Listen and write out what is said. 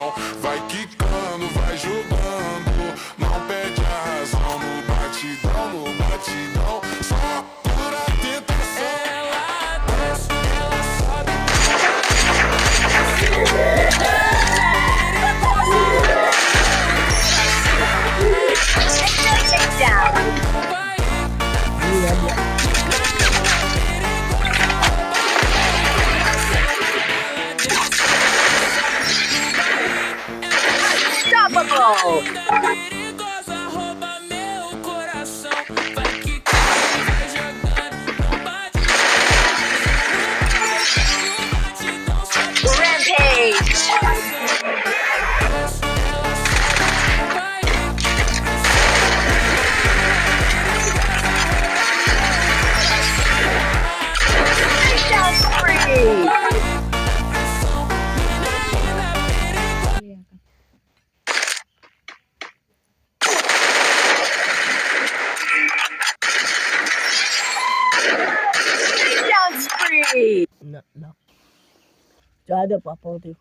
Vai quicando, vai jogando, não perde a razão no batidão, só pura tentação. Ela desce, ela sobe, perigosa, rouba meu coração. Vai quicando, vai jogando, não bate, batidão, só Rampage! Takedown spree! Takedown spree! No. Cho ai được vào phố thì